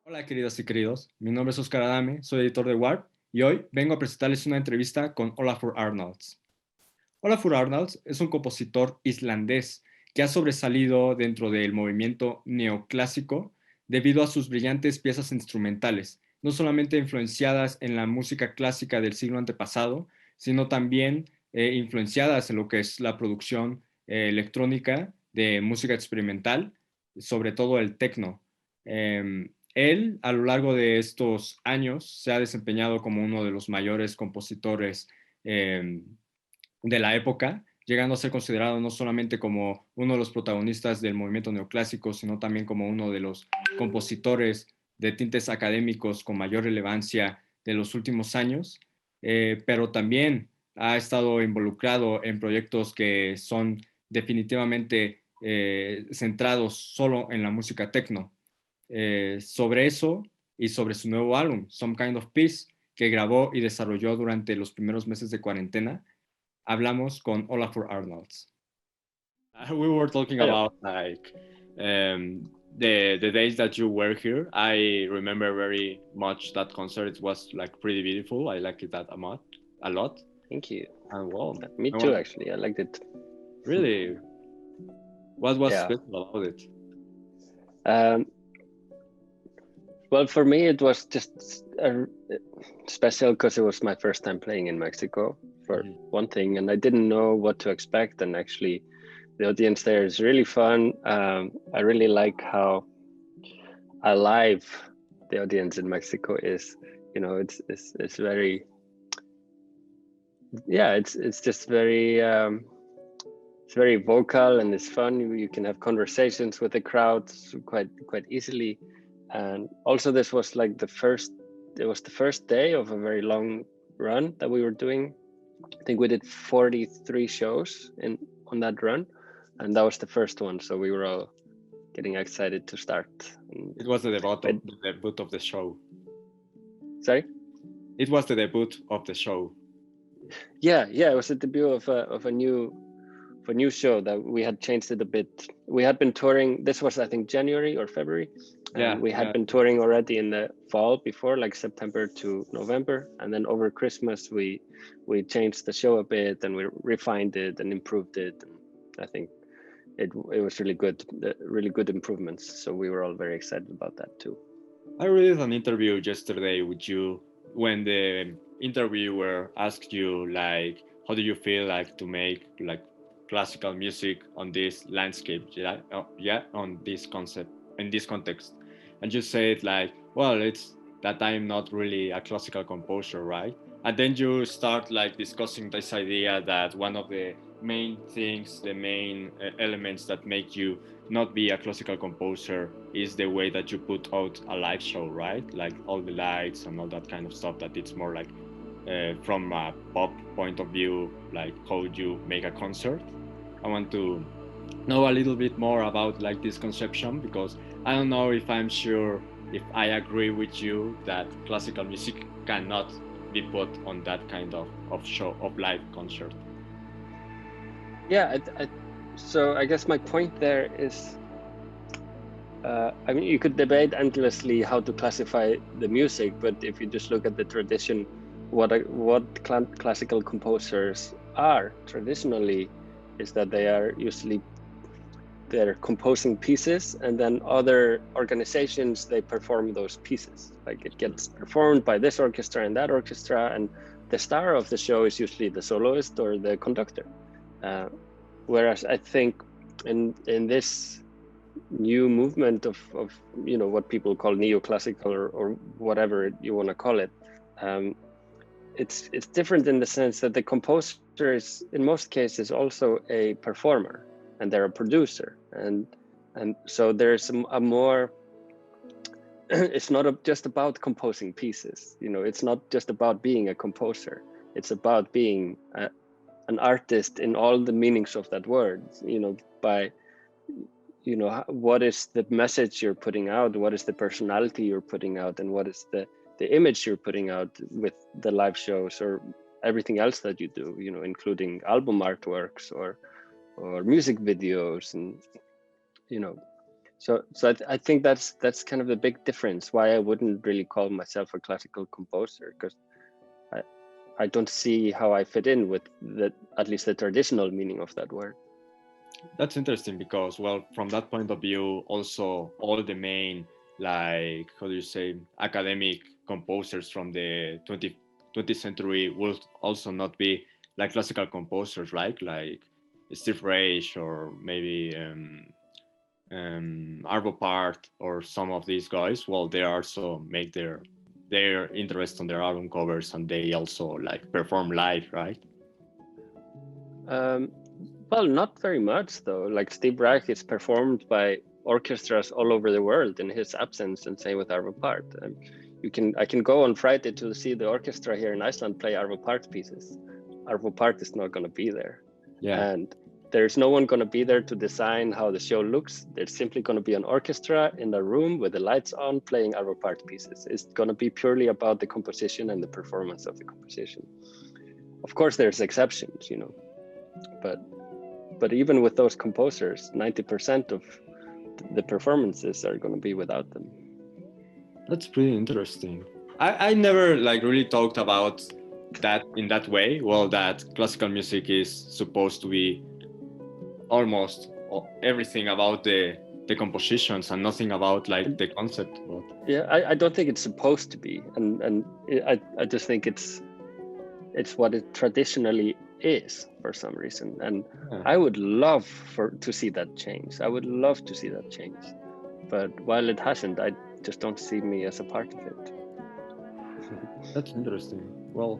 Hola queridas y queridos, mi nombre es Óscar Adame, soy editor de WARP y hoy vengo a presentarles una entrevista con Ólafur Arnalds. Ólafur Arnalds es un compositor islandés que ha sobresalido dentro del movimiento neoclásico debido a sus brillantes piezas instrumentales, no solamente influenciadas en la música clásica del siglo antepasado, sino también influenciadas en lo que es la producción electrónica de música experimental, sobre todo el techno. Él, a lo largo de estos años, se ha desempeñado como uno de los mayores compositores de la época, llegando a ser considerado no solamente como uno de los protagonistas del movimiento neoclásico, sino también como uno de los compositores de tintes académicos con mayor relevancia de los últimos años, pero también ha estado involucrado en proyectos que son definitivamente centrados solo en la música techno. Sobre eso y sobre su nuevo álbum, Some Kind of Peace, que grabó y desarrolló durante los primeros meses de cuarentena, hablamos con Ólafur Arnalds. We were talking about like the days that you were here. I remember very much that concert. It was like pretty beautiful. I liked it that a lot. Thank you. And well, me too. Actually, I liked it. Really, what was special about it? Well, for me, it was just special because it was my first time playing in Mexico, for one thing, and I didn't know what to expect. And actually, the audience there is really fun. I really like how alive the audience in Mexico is. You know, it's very, it's just very, it's very vocal and it's fun. You can have conversations with the crowd quite easily. And also this was like the first day of a very long run that we were doing. I think we did 43 shows on that run, and that was the first one. So we were all getting excited to start. And it was the debut of the show. Sorry? It was the debut of the show. Yeah, it was the debut of a new show that we had changed it a bit. We had been touring. This was, I think, January or February. And we had been touring already in the fall before, like September to November. And then over Christmas, we changed the show a bit and we refined it and improved it. And I think it was really good improvements. So we were all very excited about that too. I read an interview yesterday with you when the interviewer asked you, like, how do you feel like to make like classical music on this landscape, on this concept, in this context? And you said like, well, it's that I'm not really a classical composer, right? And then you start like discussing this idea that one of the main things, the main elements that make you not be a classical composer is the way that you put out a live show, right? Like all the lights and all that kind of stuff, that it's more like from a pop point of view, like how you make a concert. I want to know a little bit more about like this conception, because I don't know if I'm sure if I agree with you that classical music cannot be put on that kind of show, of live concert. Yeah, so I guess my point there is, I mean, you could debate endlessly how to classify the music, but if you just look at the tradition, what classical composers are traditionally is that they are usually they're composing pieces, and then other organizations, they perform those pieces. Like it gets performed by this orchestra and that orchestra, and the star of the show is usually the soloist or the conductor. Whereas I think in this new movement of what people call neoclassical or whatever you want to call it, it's different in the sense that the composer is in most cases also a performer, and they're a producer, and so there's a more it's not just about composing pieces. It's not just about being a composer. It's about being an artist in all the meanings of that word, by what is the message you're putting out, what is the personality you're putting out, and what is the image you're putting out with the live shows or everything else that you do, including album artworks or music videos. And you know. So I think that's kind of the big difference. Why I wouldn't really call myself a classical composer, because I don't see how I fit in with at least the traditional meaning of that word. That's interesting because, well, from that point of view, also all the main, like, how do you say, academic composers from the 20th century will also not be like classical composers, right? Like Steve Reich or maybe Arvo Part or some of these guys. Well, they also make their interest on their album covers, and they also like perform live, right? Well, not very much though. Like Steve Reich is performed by orchestras all over the world in his absence, and same with Arvo Part. I can go on Friday to see the orchestra here in Iceland play Arvo Part pieces. Arvo Part is not going to be there, and there's no one going to be there to design how the show looks. There's simply going to be an orchestra in a room with the lights on playing Arvo Part pieces. It's going to be purely about the composition and the performance of the composition. Of course, there's exceptions, you know, but even with those composers, 90% of the performances are going to be without them. That's pretty interesting. I never like really talked about that in that way. Well, that classical music is supposed to be almost everything about the compositions and nothing about like the concept. But yeah, I don't think it's supposed to be, and I just think it's what it traditionally is for some reason, and I would love to see that change. I would love to see that change, but while it hasn't, I just don't see me as a part of it. That's interesting. Well,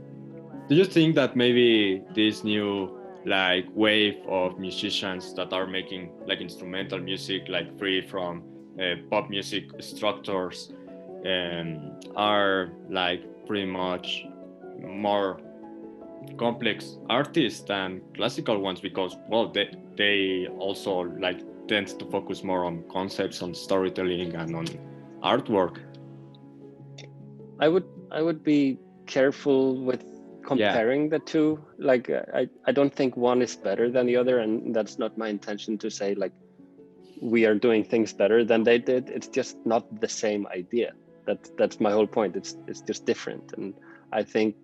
do you think that maybe this new like wave of musicians that are making like instrumental music, like free from pop music structures, are like pretty much more complex artists than classical ones, because well they also like tend to focus more on concepts, on storytelling, and on artwork? I would be careful with comparing the two. Like I don't think one is better than the other, and that's not my intention to say like we are doing things better than they did. It's just not the same idea. That's my whole point. It's just different, and I think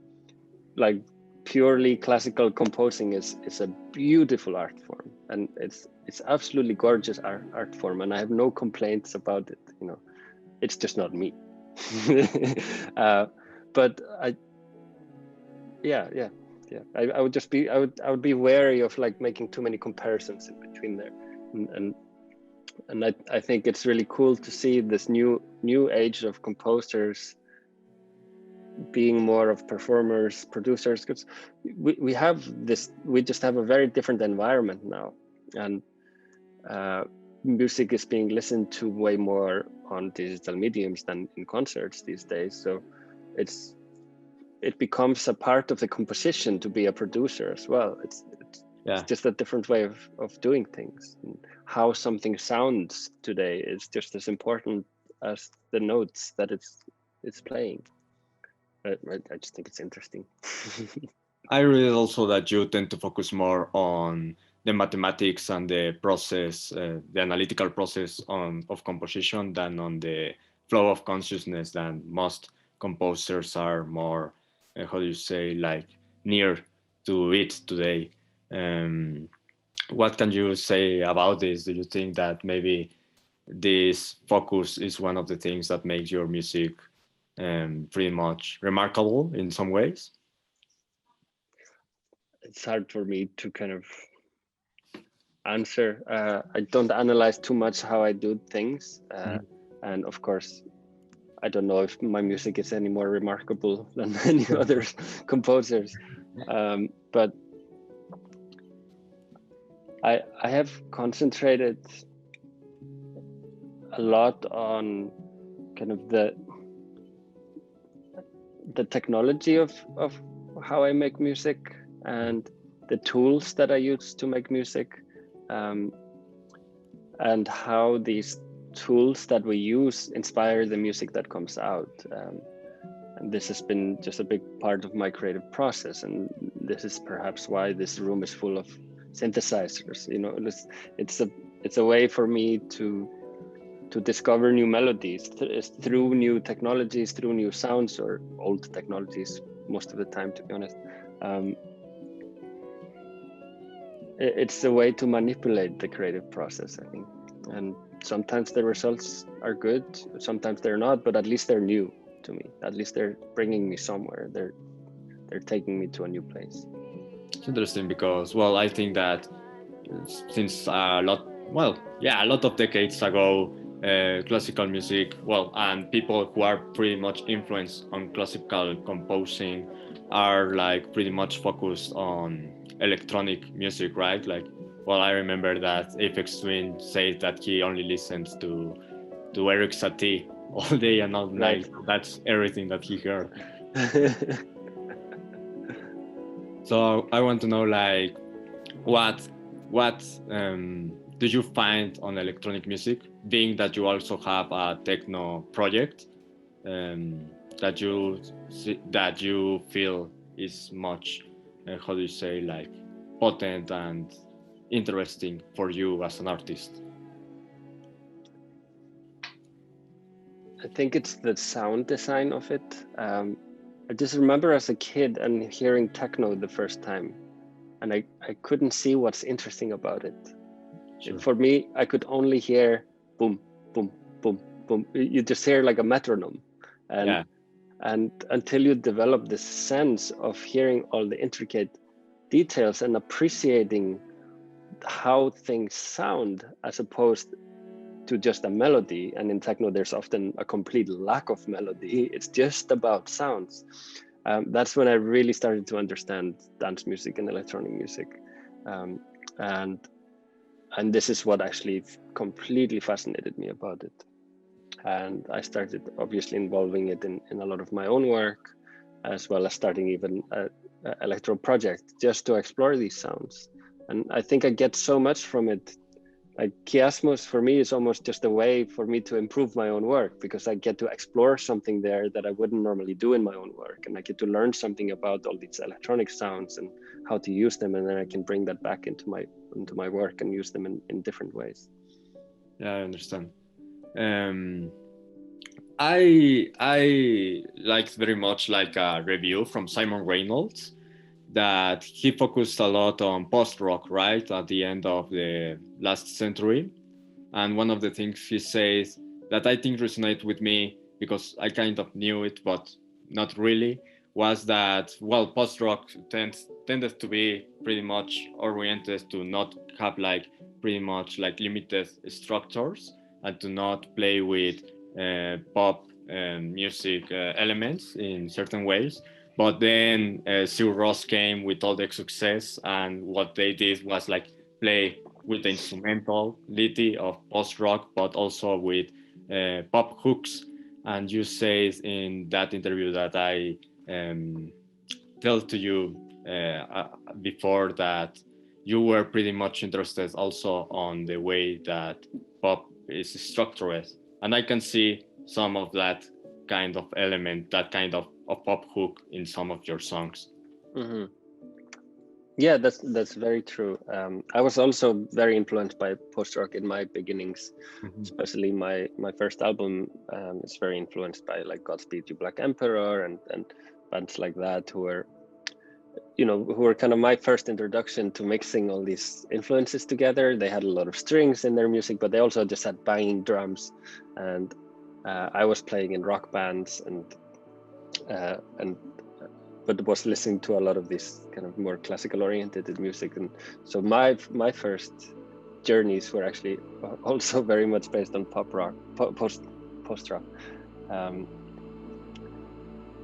like purely classical composing is a beautiful art form, and it's absolutely gorgeous art form, and I have no complaints about it. You know, it's just not me. But I would just be I would be wary of like making too many comparisons in between there, and I think it's really cool to see this new age of composers being more of performers, producers, because we just have a very different environment now, and music is being listened to way more on digital mediums than in concerts these days. So it becomes a part of the composition to be a producer as well. It's just a different way of doing things. And how something sounds today is just as important as the notes that it's playing. I just think it's interesting. I read also that you tend to focus more on the mathematics and the process, the analytical process of composition than on the flow of consciousness, than most composers are more, how do you say, like near to it today. What can you say about this? Do you think that maybe this focus is one of the things that makes your music pretty much remarkable in some ways? It's hard for me to kind of answer. I don't analyze too much how I do things, and of course I don't know if my music is any more remarkable than any other composers, but I have concentrated a lot on kind of the technology of how I make music and the tools that I use to make music, and how these tools that we use inspire the music that comes out. And this has been just a big part of my creative process, and this is perhaps why this room is full of synthesizers. You know, it's it's a way for me to discover new melodies through new technologies, through new sounds, or old technologies most of the time, to be honest. It's a way to manipulate the creative process, I think. And sometimes the results are good, sometimes they're not, but at least they're new to me. At least they're bringing me somewhere. They're taking me to a new place. It's interesting because, well, I think that since a lot of decades ago, classical music, and people who are pretty much influenced on classical composing are like pretty much focused on electronic music, right? Like, well, I remember that Aphex Twin said that he only listens to Eric Satie all day and all night. Right. That's everything that he heard. So I want to know, like, what do you find on electronic music, being that you also have a techno project, that you feel is much, how do you say, like, potent and interesting for you as an artist? I think it's the sound design of it. I just remember as a kid and hearing techno the first time, and I couldn't see what's interesting about it. Sure. For me, I could only hear boom, boom, boom, boom. You just hear like a metronome. And until you develop this sense of hearing all the intricate details and appreciating how things sound as opposed to just a melody. And in techno, there's often a complete lack of melody. It's just about sounds. That's when I really started to understand dance music and electronic music. And this is what actually completely fascinated me about it. And I started obviously involving it in a lot of my own work, as well as starting even an electro project just to explore these sounds. And I think I get so much from it. Like Chiasmus for me is almost just a way for me to improve my own work, because I get to explore something there that I wouldn't normally do in my own work. And I get to learn something about all these electronic sounds and how to use them. And then I can bring that back into my work and use them in different ways. Yeah, I understand. I liked very much like a review from Simon Reynolds that he focused a lot on post-rock, right, at the end of the last century. And one of the things he says that I think resonated with me, because I kind of knew it, but not really, was that, well, post-rock tended to be pretty much oriented to not have like pretty much like limited structures and to not play with pop music elements in certain ways. But then Sigur Rós came with all the success, and what they did was like play with the instrumentality of post-rock, but also with pop hooks. And you say in that interview that I tell to you before that you were pretty much interested also on the way that pop is structured. And I can see some of that kind of element, that kind of pop hook in some of your songs. Mm-hmm. Yeah, that's very true. I was also very influenced by post-rock in my beginnings, especially my first album is very influenced by like Godspeed You Black Emperor and bands like that, who were kind of my first introduction to mixing all these influences together. They had a lot of strings in their music, but they also just had banging drums. And I was playing in rock bands but was listening to a lot of this kind of more classical oriented music. And so my first journeys were actually also very much based on pop rock, post rock.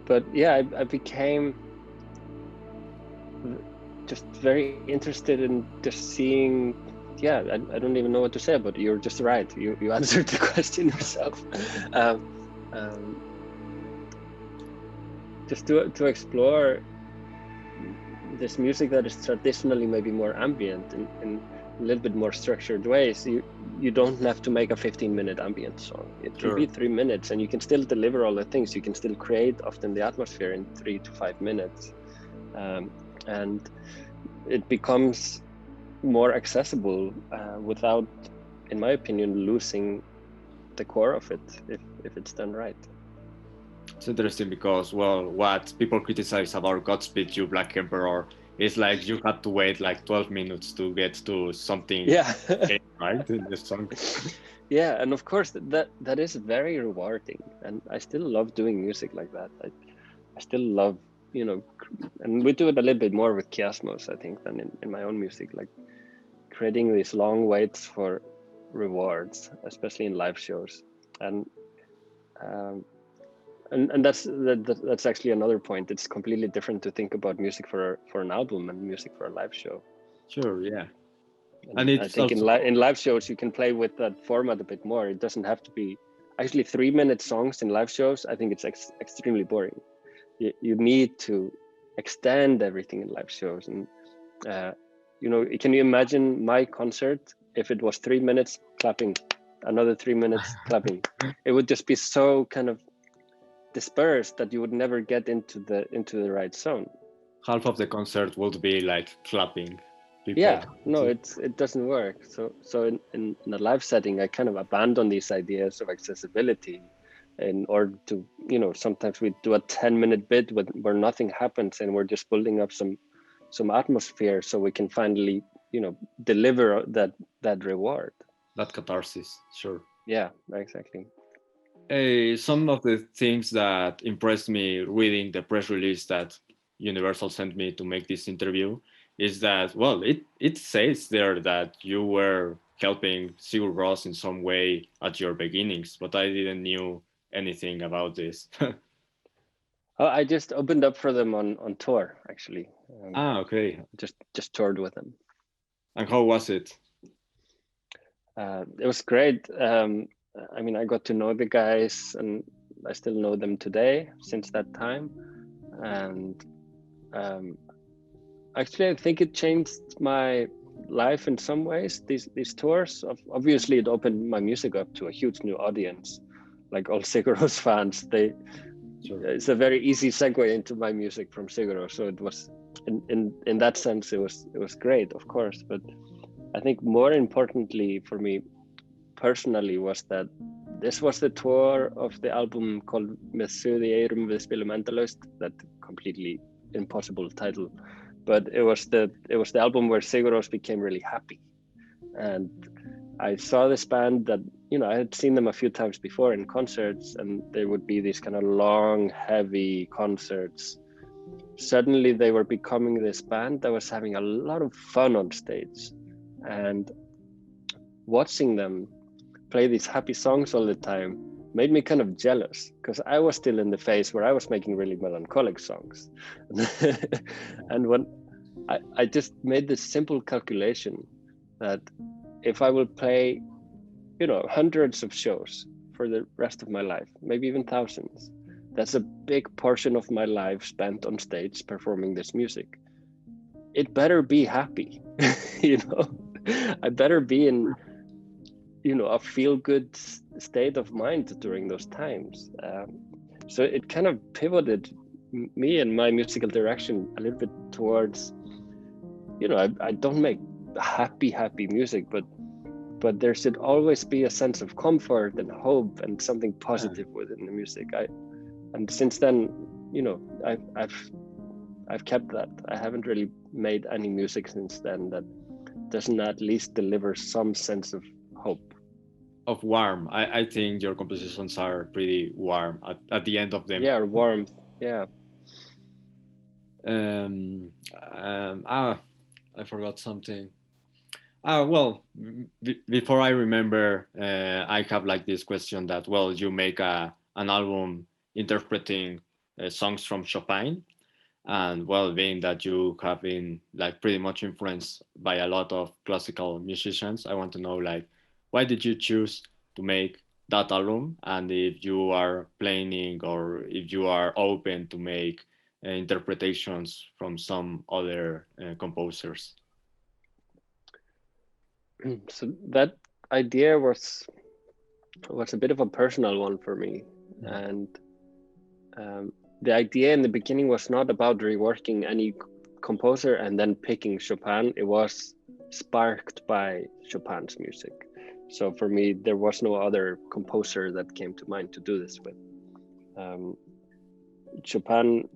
But yeah, I became just very interested in just seeing, I don't even know what to say, but you're just right. You answered the question yourself. Just to explore this music that is traditionally maybe more ambient in a little bit more structured ways. You don't have to make a 15-minute ambient song. It can be 3 minutes, and you can still deliver all the things. You can still create often the atmosphere in 3 to 5 minutes, and it becomes more accessible without in my opinion, losing the core of it if it's done right. It's interesting because, well, what people criticize about Godspeed You Black Emperor is like you had to wait like 12 minutes to get to something, Yeah. right, in the song. Yeah, and of course that is very rewarding, and I still love doing music like that. I still love, and we do it a little bit more with Kiasmos, I think, than in my own music, like creating these long waits for rewards, especially in live shows. And that's actually another point. It's completely different to think about music for an album and music for a live show. Sure, yeah. And I think also in live shows you can play with that format a bit more. It doesn't have to be actually 3-minute songs in live shows. I think it's extremely boring. You need to extend everything in live shows. And can you imagine my concert if it was 3 minutes clapping, another 3 minutes clapping? It would just be so kind of dispersed that you would never get into the right zone. Half of the concert would be like clapping. People. Yeah, no, it doesn't work. So in a live setting, I kind of abandon these ideas of accessibility in order to, sometimes we do a 10-minute bit where nothing happens and we're just building up some atmosphere so we can finally, deliver that reward. That catharsis, sure. Yeah, exactly. Some of the things that impressed me reading the press release that Universal sent me to make this interview is that, well, it says there that you were helping Sigur Rós in some way at your beginnings, but I didn't knew anything about this. I just opened up for them on tour, actually. Okay. Just toured with them. And how was it? It was great. I got to know the guys, and I still know them today since that time. And actually, I think it changed my life in some ways. These tours, obviously, it opened my music up to a huge new audience, like all Sigur Rós fans. Sure. It's a very easy segue into my music from Sigur Rós. So it was, in that sense, it was great, of course. But I think more importantly for me personally was that this was the tour of the album called Með suð í eyrum við spilum endalaust, that completely impossible title, but it was the album where Sigur Rós became really happy. And I saw this band that, I had seen them a few times before in concerts, and there would be these kind of long, heavy concerts. Suddenly they were becoming this band that was having a lot of fun on stage. And watching them play these happy songs all the time made me kind of jealous, because I was still in the phase where I was making really melancholic songs. And when I just made this simple calculation that if I will play, hundreds of shows for the rest of my life, maybe even thousands, that's a big portion of my life spent on stage performing this music. It better be happy, I better be in, a feel-good state of mind during those times. So it kind of pivoted me and my musical direction a little bit towards, I don't make happy music, but there should always be a sense of comfort and hope and something positive within the music. And since then, I've kept that. I haven't really made any music since then that doesn't at least deliver some sense of hope. Of warm. I think your compositions are pretty warm at the end of them. Yeah, warmth. Yeah. I forgot something. Well, before I remember, I have like this question that, well, you make an album interpreting songs from Chopin, and well, being that you have been like pretty much influenced by a lot of classical musicians, I want to know, like, why did you choose to make that album, and if you are planning or if you are open to make interpretations from some other composers? So that idea was a bit of a personal one for me. And the idea in the beginning was not about reworking any composer and then picking Chopin. It was sparked by Chopin's music. So for me, there was no other composer that came to mind to do this with. Chopin,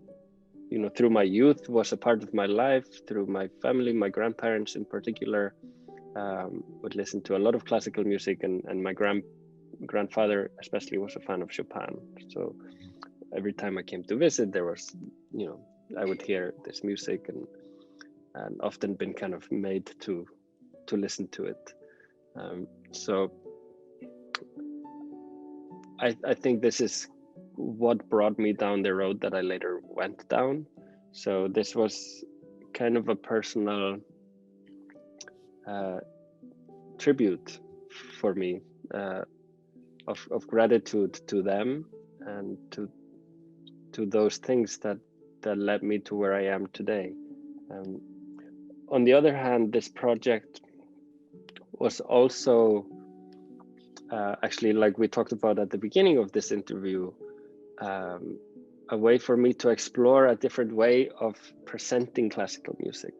through my youth was a part of my life, through my family, my grandparents in particular, would listen to a lot of classical music, and my grandfather especially was a fan of Chopin. So every time I came to visit, there was, I would hear this music and often been kind of made to listen to it. So I think this is what brought me down the road that I later went down. So this was kind of a personal tribute for me, of gratitude to them and to those things that led me to where I am today. On the other hand, this project was also actually, like we talked about at the beginning of this interview, a way for me to explore a different way of presenting classical music.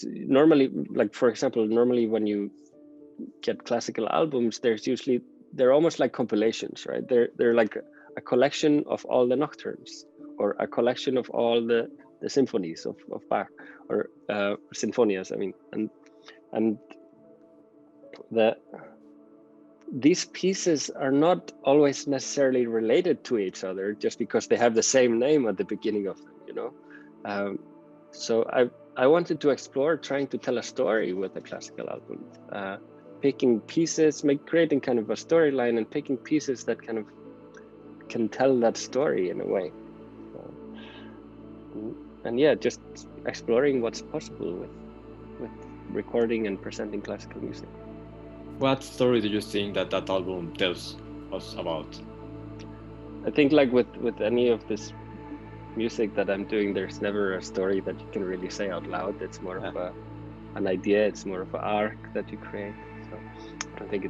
Normally, like for example, normally when you get classical albums, they're almost like compilations, right? They're like a collection of all the nocturnes, or a collection of all the symphonies of Bach, or sinfonias. I mean, and these pieces are not always necessarily related to each other just because they have the same name at the beginning of them, so I wanted to explore trying to tell a story with a classical album, picking pieces, creating kind of a storyline, and picking pieces that kind of can tell that story in a way. And yeah, just exploring what's possible with recording and presenting classical music. What story do you think that album tells us about? I think like with any of this music that I'm doing, there's never a story that you can really say out loud. It's more of an idea. It's more of an arc that you create. So I don't think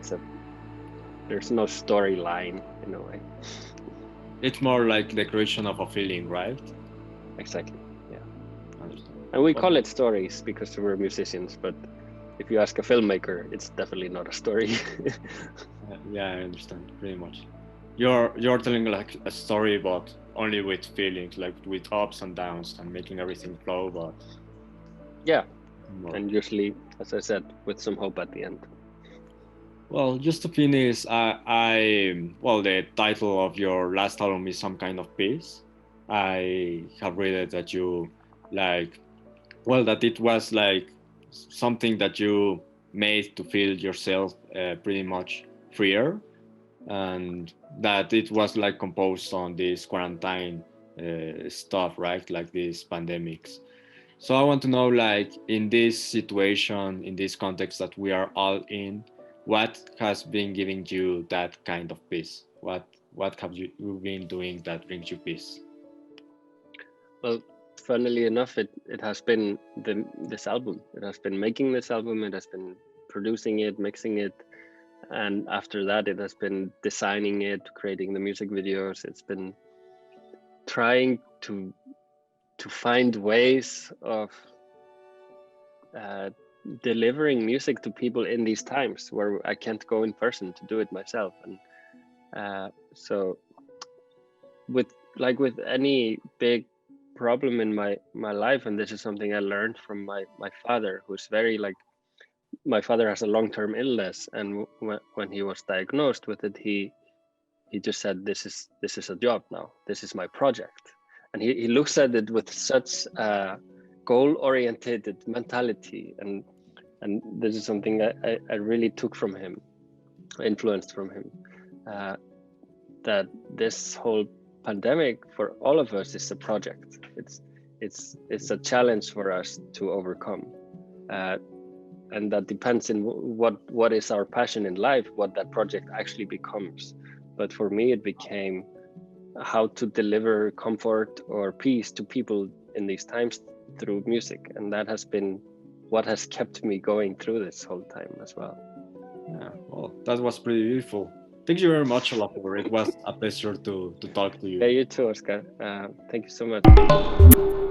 there's no storyline in a way. It's more like the creation of a feeling, right? Exactly. Yeah. I understand. And we call it stories because we're musicians, but if you ask a filmmaker, it's definitely not a story. Yeah, I understand pretty much. You're telling like a story, but only with feelings, like with ups and downs, and making everything flow. But yeah, and usually, as I said, with some hope at the end. Well, just to finish, the title of your last album is Some Kind of Peace. I have read it that you that it was like something that you made to feel yourself pretty much freer, and that it was like composed on this quarantine stuff, right? Like these pandemics. So I want to know, like, in this situation, in this context that we are all in, what has been giving you that kind of peace? What have you been doing that brings you peace? Well, funnily enough, it has been this album. It has been making this album. It has been producing it, mixing it, and after that, it has been designing it, creating the music videos. It's been trying to find ways of delivering music to people in these times where I can't go in person to do it myself. And so with any big problem in my life, and this is something I learned from my father, who's very my father has a long-term illness, and when he was diagnosed with it, he just said, this is a job now, this is my project. And he looks at it with such goal-oriented mentality, and this is something I really took from him, influenced from him, that this whole pandemic for all of us is a project. It's a challenge for us to overcome, and that depends on what is our passion in life, what that project actually becomes. But for me, it became how to deliver comfort or peace to people in these times through music, and that has been what has kept me going through this whole time as well. Yeah, well, that was pretty beautiful. Thank you very much, Ólafur. It was a pleasure to talk to you. Yeah, you too, Oscar. Thank you so much.